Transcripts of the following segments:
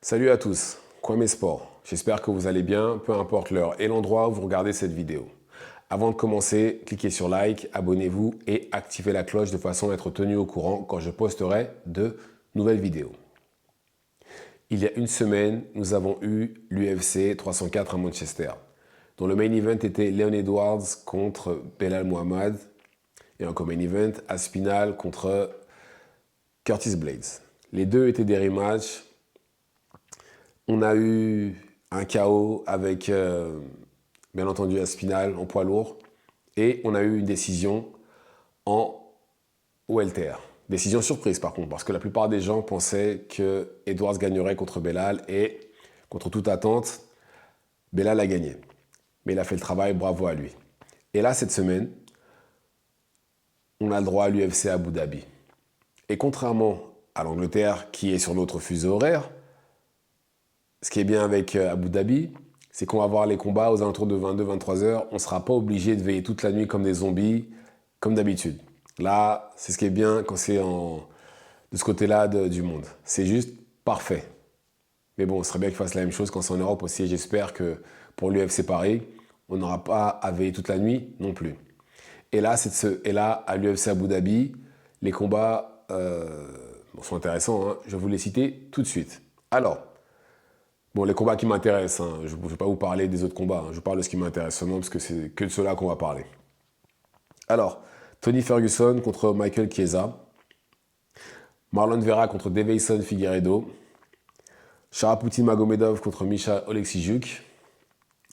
Salut à tous, Kwame Sport. J'espère que vous allez bien, peu importe l'heure et l'endroit où vous regardez cette vidéo. Avant de commencer, cliquez sur like, abonnez-vous et activez la cloche de façon à être tenu au courant quand je posterai de nouvelles vidéos. Il y a une semaine, nous avons eu l'UFC 304 à Manchester, dont le main event était Leon Edwards contre Belal Muhammad et un co-main event Aspinall contre Curtis Blades. Les deux étaient des rematchs. On a eu un KO avec, bien entendu, Aspinall en poids lourd. Et on a eu une décision en welter. Décision surprise par contre, parce que la plupart des gens pensaient que Edwards gagnerait contre Belal et, contre toute attente, Belal a gagné. Mais il a fait le travail, bravo à lui. Et là, cette semaine, on a le droit à l'UFC Abu Dhabi. Et contrairement à l'Angleterre, qui est sur notre fuseau horaire, ce qui est bien avec Abu Dhabi, c'est qu'on va voir les combats aux alentours de 22-23 heures. On ne sera pas obligé de veiller toute la nuit comme des zombies, comme d'habitude. Là, c'est ce qui est bien quand c'est de ce côté-là du monde. C'est juste parfait. Mais bon, ce serait bien qu'ils fassent la même chose quand c'est en Europe aussi. J'espère que pour l'UFC Paris, on n'aura pas à veiller toute la nuit non plus. Et là, à l'UFC Abu Dhabi, les combats sont intéressants. Hein. Je vais vous les citer tout de suite. Alors, bon, les combats qui m'intéressent, hein, je ne vais pas vous parler des autres combats, hein, je parle de ce qui m'intéresse seulement parce que c'est que de cela qu'on va parler. Alors, Tony Ferguson contre Michael Chiesa, Marlon Vera contre Deiveson Figueiredo, Sharapoutin Magomedov contre Misha Oleksijuk,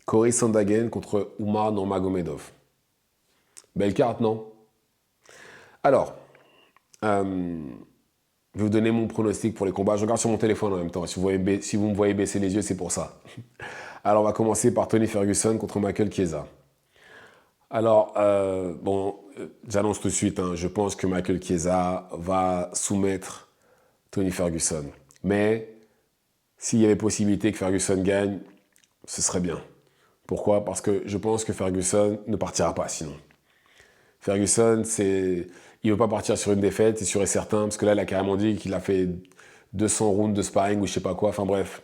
Cory Sandhagen contre Umar Nurmagomedov. Belle carte, non? Alors, je vais vous donner mon pronostic pour les combats. Je regarde sur mon téléphone en même temps. Si vous me voyez baisser les yeux, c'est pour ça. Alors, on va commencer par Tony Ferguson contre Michael Chiesa. Alors, j'annonce tout de suite, hein, je pense que Michael Chiesa va soumettre Tony Ferguson. Mais s'il y avait possibilité que Ferguson gagne, ce serait bien. Pourquoi? Parce que je pense que Ferguson ne partira pas sinon. Ferguson, il ne veut pas partir sur une défaite, c'est sûr et certain, parce que là, il a carrément dit qu'il a fait 200 rounds de sparring ou je sais pas quoi, enfin bref.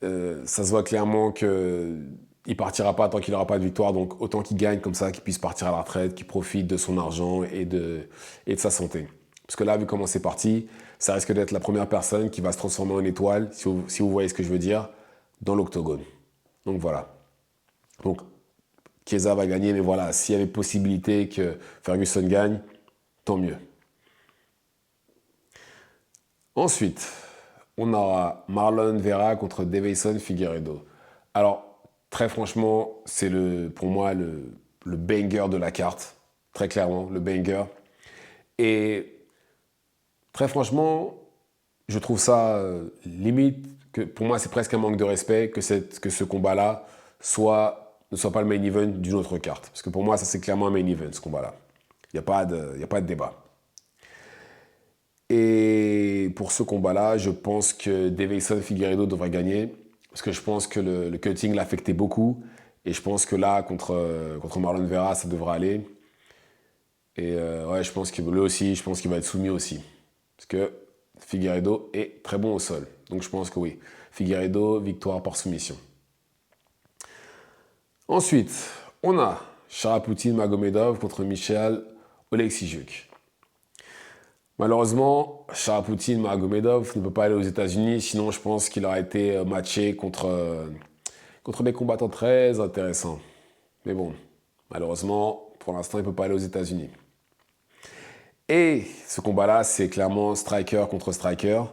Ça se voit clairement qu'il ne partira pas tant qu'il n'aura pas de victoire, donc autant qu'il gagne comme ça, qu'il puisse partir à la retraite, qu'il profite de son argent et de sa santé. Parce que là, vu comment c'est parti, ça risque d'être la première personne qui va se transformer en étoile, si vous voyez ce que je veux dire, dans l'octogone. Donc voilà. Donc, Chiesa va gagner, mais voilà, s'il y avait possibilité que Ferguson gagne, tant mieux. Ensuite, on aura Marlon Vera contre Deiveson Figueiredo. Alors, très franchement, c'est pour moi le banger de la carte. Très clairement, le banger. Et très franchement, je trouve ça limite, que pour moi, c'est presque un manque de respect que ce combat-là ne soit pas le main event d'une autre carte. Parce que pour moi, ça c'est clairement un main event, ce combat-là. Il n'y a pas de débat. Et pour ce combat-là, je pense que Deiveson Figueiredo devrait gagner. Parce que je pense que le cutting l'a affecté beaucoup. Et je pense que là, contre Marlon Vera, ça devrait aller. Et ouais, je pense qu'il va être soumis aussi. Parce que Figueiredo est très bon au sol. Donc je pense que oui. Figueiredo, victoire par soumission. Ensuite, on a Sharapoutin Magomedov contre Michal Oleksijuk. Malheureusement, Sharapoutin Magomedov ne peut pas aller aux États-Unis, sinon je pense qu'il aurait été matché contre des combattants très intéressants. Mais bon, malheureusement, pour l'instant, il ne peut pas aller aux États-Unis. Et ce combat-là, c'est clairement striker contre striker.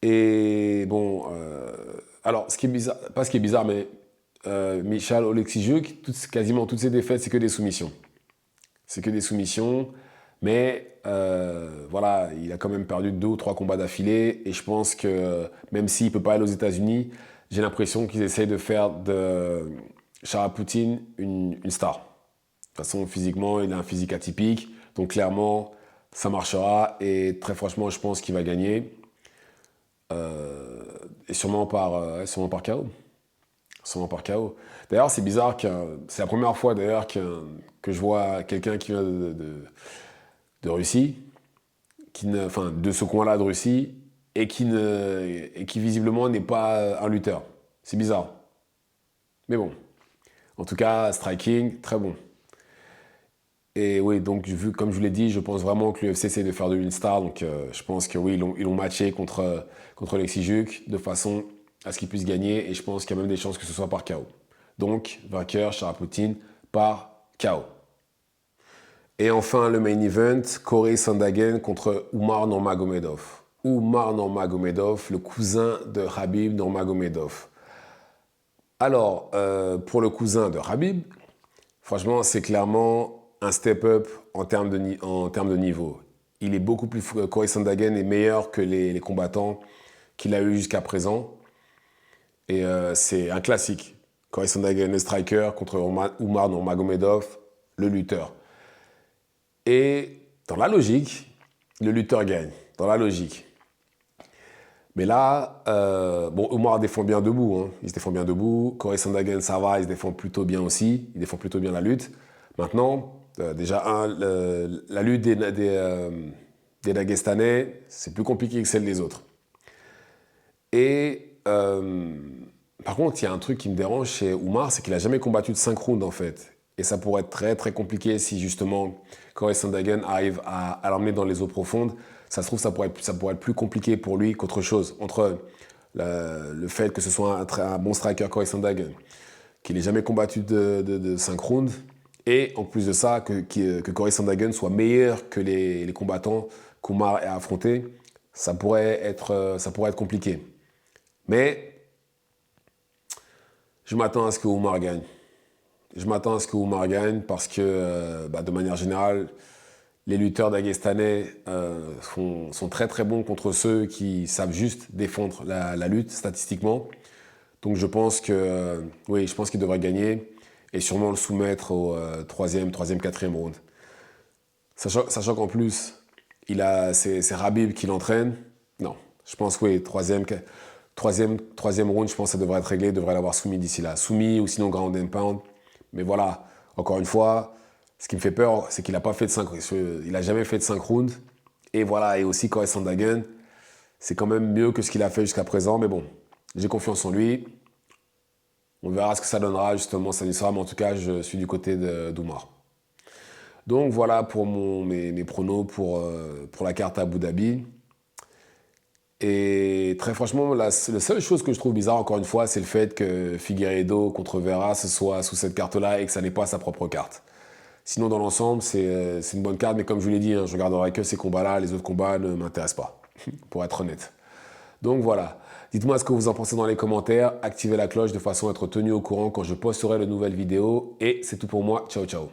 Et bon, alors, ce qui est bizarre, pas ce qui est bizarre, mais Michal Oleksijuk, quasiment toutes ses défaites, c'est que des soumissions. C'est que des soumissions, mais voilà, il a quand même perdu 2 ou 3 combats d'affilée, et je pense que même s'il ne peut pas aller aux États-Unis, j'ai l'impression qu'ils essayent de faire de Sharapoutin une star. De toute façon, physiquement, il a un physique atypique, donc clairement, ça marchera, et très franchement, je pense qu'il va gagner, et sûrement par KO. Sûrement par KO. D'ailleurs, c'est bizarre, c'est la première fois d'ailleurs que je vois quelqu'un qui vient de Russie, de ce coin-là de Russie, et qui visiblement n'est pas un lutteur. C'est bizarre. Mais bon. En tout cas, striking, très bon. Et oui, donc comme je vous l'ai dit, je pense vraiment que l'UFC essaie de faire de lui une star. Donc je pense que oui, ils l'ont matché contre Alexis Juc de façon à ce qu'il puisse gagner. Et je pense qu'il y a même des chances que ce soit par KO. Donc, vainqueur, Sharapoutin par KO. Et enfin, le main event, Corey Sandhagen contre Umar Nurmagomedov. Umar Nurmagomedov, le cousin de Khabib Nurmagomedov. Alors, pour le cousin de Khabib, franchement, c'est clairement un step-up en termes de niveau. Il est beaucoup plus... Corey Sandhagen est meilleur que les combattants qu'il a eu jusqu'à présent. Et c'est un classique. Corey Sandhagen, le striker, contre Umar Nurmagomedov, le lutteur. Et dans la logique, le lutteur gagne. Dans la logique. Mais là, bon, Umar défend bien debout. Hein. Il se défend bien debout. Corey Sandhagen, ça va, il se défend plutôt bien aussi. Il défend plutôt bien la lutte. Maintenant, déjà, la lutte des Dagestanais, c'est plus compliqué que celle des autres. Et par contre, il y a un truc qui me dérange chez Umar, c'est qu'il n'a jamais combattu de 5 rounds en fait. Et ça pourrait être très très compliqué si justement Corey Sandhagen arrive à l'emmener dans les eaux profondes. Ça se trouve, ça pourrait être plus compliqué pour lui qu'autre chose. Entre le fait que ce soit un bon striker, Corey Sandhagen, qu'il n'ait jamais combattu de 5 rounds, et en plus de ça, que Corey Sandhagen soit meilleur que les combattants qu'Umar a affrontés, ça pourrait être compliqué. Mais je m'attends à ce que Umar gagne. Je m'attends à ce que Umar gagne parce que, de manière générale, les lutteurs dagestanais sont très très bons contre ceux qui savent juste défendre la lutte statistiquement. Donc je pense que, oui, je pense qu'il devrait gagner et sûrement le soumettre au troisième, quatrième round. Sachant qu'en plus, c'est Khabib qui l'entraîne. Non, je pense que oui, troisième round, je pense que ça devrait être réglé, il devrait l'avoir soumis d'ici là. Soumis ou sinon ground and pound. Mais voilà, encore une fois, ce qui me fait peur, c'est qu'il n'a jamais fait de 5 rounds. Et voilà, et aussi Corey Sandhagen, c'est quand même mieux que ce qu'il a fait jusqu'à présent. Mais bon, j'ai confiance en lui. On verra ce que ça donnera justement samedi soir. Mais en tout cas, je suis du côté d'Umar. Donc voilà pour mes pronos pour la carte à Abu Dhabi. Et très franchement, la seule chose que je trouve bizarre, encore une fois, c'est le fait que Figueiredo contre Vera, ce soit sous cette carte-là et que ça n'est pas sa propre carte. Sinon, dans l'ensemble, c'est une bonne carte, mais comme je vous l'ai dit, hein, je regarderai que ces combats-là, les autres combats ne m'intéressent pas, pour être honnête. Donc voilà, dites-moi ce que vous en pensez dans les commentaires, activez la cloche de façon à être tenu au courant quand je posterai de nouvelles vidéos, et c'est tout pour moi, ciao ciao.